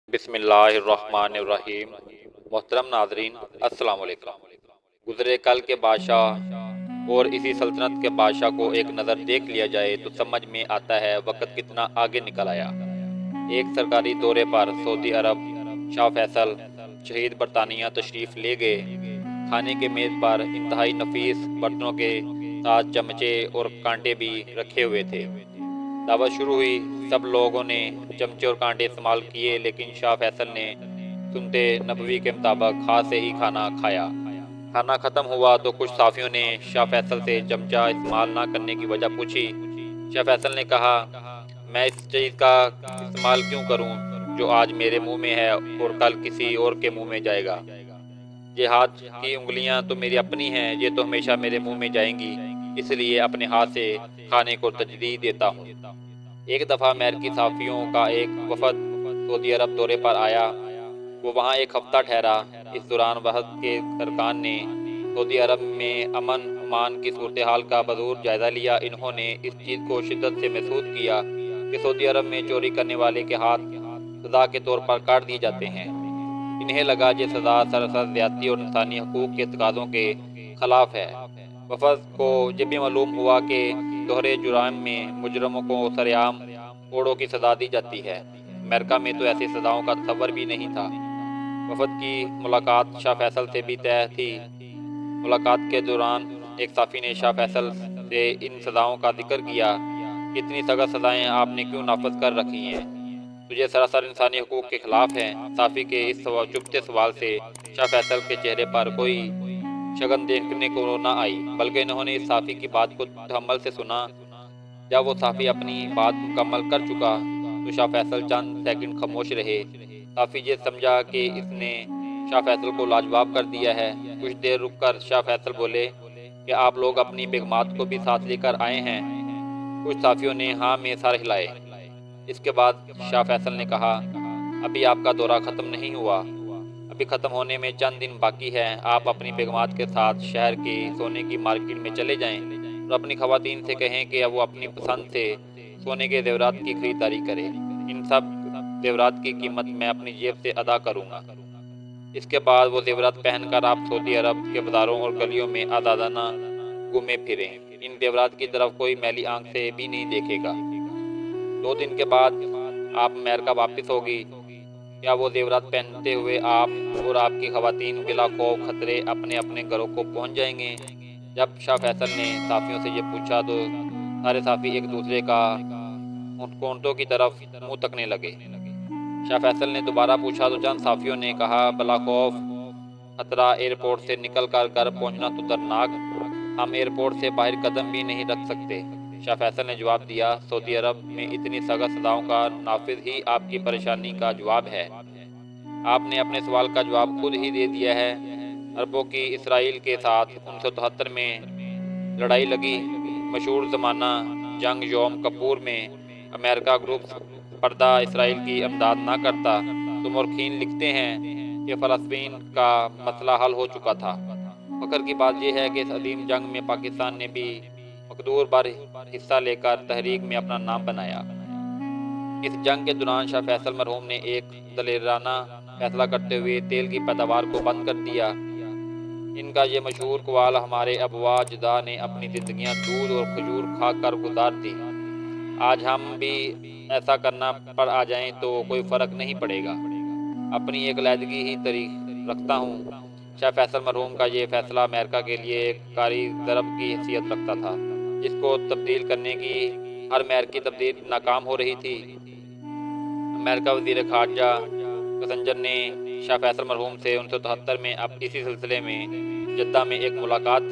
بسم اللہ الرحمن الرحیم۔ محترم ناظرین، السلام علیکم۔ گزرے کل کے بادشاہ اور اسی سلطنت کے بادشاہ کو ایک نظر دیکھ لیا جائے تو سمجھ میں آتا ہے وقت کتنا آگے نکل آیا۔ ایک سرکاری دورے پر سعودی عرب شاہ فیصل شہید برطانیہ تشریف لے گئے۔ کھانے کے میز پر انتہائی نفیس برتنوں کے ساتھ چمچے اور کانٹے بھی رکھے ہوئے تھے۔ دعوت شروع ہوئی۔ سب لوگوں نے چمچے اور کانٹے استعمال کیے، لیکن شاہ فیصل نے سنتے نبوی کے مطابق ہاتھ سے ہی کھانا کھایا۔ کھانا ختم ہوا تو کچھ صحافیوں نے شاہ فیصل سے چمچہ استعمال نہ کرنے کی وجہ پوچھی۔ شاہ فیصل نے کہا، میں اس چیز کا استعمال کیوں کروں جو آج میرے منہ میں ہے اور کل کسی اور کے منہ میں جائے گا؟ یہ ہاتھ کی انگلیاں تو میری اپنی ہیں، یہ تو ہمیشہ میرے منہ میں جائیں گی، اس لیے اپنے ہاتھ سے کھانے کو ترجیح دیتا ہوں۔ ایک دفعہ امریکی صحافیوں کا ایک وفد سعودی عرب دورے پر آیا۔ وہ وہاں ایک ہفتہ ٹھہرا۔ اس دوران وفد کے ارکان نے سعودی عرب میں امن امان کی صورتحال کا بظور جائزہ لیا۔ انہوں نے اس چیز کو شدت سے محسوس کیا کہ سعودی عرب میں چوری کرنے والے کے ہاتھ سزا کے طور پر کاٹ دیے جاتے ہیں۔ انہیں لگا یہ سزا سراسر زیادتی اور انسانی حقوق کے تقاضوں کے خلاف ہے۔ وفد کو یہ بھی معلوم ہوا کہ دوہرے جرائم میں مجرموں کو سرعام کوڑوں کی سزا دی جاتی ہے۔ امریکہ میں تو ایسی سزاؤں کا تصور بھی نہیں تھا۔ وفد کی ملاقات شاہ فیصل سے بھی طے تھی۔ ملاقات کے دوران ایک صحافی نے شاہ فیصل سے ان سزاؤں کا ذکر کیا کہ اتنی سخت سزائیں آپ نے کیوں نافذ کر رکھی ہیں؟ تو یہ سراسر انسانی حقوق کے خلاف ہیں۔ صحافی کے اس چبھتے سوال سے شاہ فیصل کے چہرے پر کوئی شگن دیکھنے کو نہ آئی، بلکہ انہوں نے اس صحافی کی بات کو تحمل سے سنا۔ جب وہ صحافی اپنی بات مکمل کر چکا تو شاہ فیصل چند سیکنڈ خاموش رہے۔ صحافی یہ سمجھا کہ اس نے شاہ فیصل کو لاجواب کر دیا ہے۔ کچھ دیر رک کر شاہ فیصل بولے کہ آپ لوگ اپنی بیگمات کو بھی ساتھ لے کر آئے ہیں؟ کچھ صحافیوں نے ہاں میں سر ہلائے۔ اس کے بعد شاہ فیصل نے کہا، ابھی آپ کا دورہ ختم نہیں ہوا، ابھی ختم ہونے میں چند دن باقی ہے۔ آپ اپنی بیگمات کے ساتھ شہر کی سونے کی مارکیٹ میں چلے جائیں اور اپنی خواتین سے کہیں کہ وہ اپنی پسند سے سونے کے زیورات کی خریداری کرے۔ ان سب زیورات کی قیمت میں اپنی جیب سے ادا کروں گا۔ اس کے بعد وہ زیورات پہن کر آپ سعودی عرب کے بازاروں اور گلیوں میں آزادانہ گھومے پھریں۔ ان زیورات کی طرف کوئی میلی آنکھ سے بھی نہیں دیکھے گا۔ 2 دن کے بعد آپ امریکہ واپس ہوگی۔ کیا وہ زیورات پہنتے ہوئے آپ اور آپ کی خواتین بلا خوف خطرے اپنے اپنے گھروں کو پہنچ جائیں گے؟ جب شاہ فیصل نے صحافیوں سے یہ پوچھا تو سارے صحافی ایک دوسرے کا ہونٹوں کی طرف منہ تکنے لگے۔ شاہ فیصل نے دوبارہ پوچھا تو چند صحافیوں نے کہا، بلا خوف خطرہ ایئرپورٹ سے نکل کر گھر پہنچنا تو دردناک، ہم ایئرپورٹ سے باہر قدم بھی نہیں رکھ سکتے۔ شاہ فیصل نے جواب دیا، سعودی عرب میں اتنی سخت سزاؤں کا نافذ ہی آپ کی پریشانی کا جواب ہے۔ آپ نے اپنے سوال کا جواب خود ہی دے دیا ہے۔ عربوں کی اسرائیل کے ساتھ 1973 میں لڑائی لگی۔ مشہور زمانہ جنگ یوم کپور میں امریکہ گروپ پردہ اسرائیل کی امداد نہ کرتا تو مورخین لکھتے ہیں کہ فلسطین کا مسئلہ حل ہو چکا تھا۔ فخر کی بات یہ ہے کہ اس عظیم جنگ میں پاکستان نے بھی مقدور بر حصہ لے کر تحریک میں اپنا نام بنایا۔ اس جنگ کے دوران شاہ فیصل مرحوم نے ایک دلیرانہ فیصلہ کرتے ہوئے تیل کی پیداوار کو بند کر دیا۔ ان کا یہ مشہور قوال، ہمارے ابوا اجداد نے اپنی زندگیاں دودھ اور کھجور کھا کر گزار دی، آج ہم بھی ایسا کرنا پڑ آ جائیں تو کوئی فرق نہیں پڑے گا، اپنی ایک علیحدگی ہی تاریخ رکھتا ہوں۔ شاہ فیصل مرحوم کا یہ فیصلہ امریکہ کے لیے ایک کاری ضرب کی حیثیت رکھتا تھا، جس کو تبدیل کرنے کی ہر امریکی تبدیل ناکام ہو رہی تھی۔ امریکہ وزیر خارجہ کسنجر نے شاہ فیصل مرحوم سے 1973 میں اب اسی سلسلے میں جدہ میں ایک ملاقات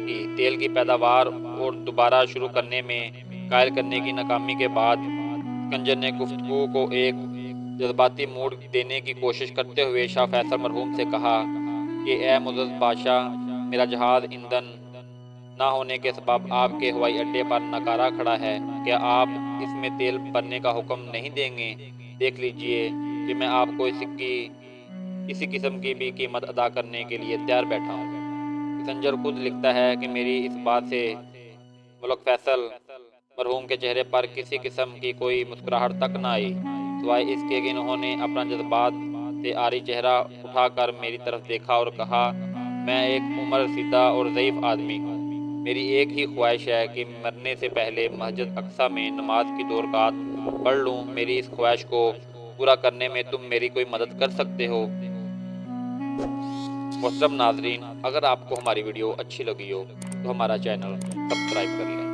کی۔ تیل کی پیداوار اور دوبارہ شروع کرنے میں قائل کرنے کی ناکامی کے بعد کسنجر نے گفتگو کو ایک جذباتی موڑ دینے کی کوشش کرتے ہوئے شاہ فیصل مرحوم سے کہا کہ اے معزز بادشاہ، میرا جہاز ایندھن نہ ہونے کے سبب آپ کے ہوائی اڈے پر ناکارہ کھڑا ہے، کیا آپ اس میں تیل بھرنے کا حکم نہیں دیں گے؟ دیکھ لیجئے کہ میں آپ کو کسی قسم کی بھی قیمت ادا کرنے کے لیے تیار بیٹھا ہوں۔ کسنجر خود لکھتا ہے کہ میری اس بات سے ملک فیصل مرحوم کے چہرے پر کسی قسم کی کوئی مسکراہٹ تک نہ آئی۔ سوائے اس کے کہ انہوں نے اپنا جذبات سے عاری چہرہ اٹھا کر میری طرف دیکھا اور کہا، میں ایک عمر رسیدہ اور ضعیف آدمی ہوں، میری ایک ہی خواہش ہے کہ مرنے سے پہلے مسجد اقصیٰ میں نماز کی 2 رکعت پڑھ لوں، میری اس خواہش کو پورا کرنے میں تم میری کوئی مدد کر سکتے ہو؟ محترم ناظرین، اگر آپ کو ہماری ویڈیو اچھی لگی ہو تو ہمارا چینل سبسکرائب کر لیں۔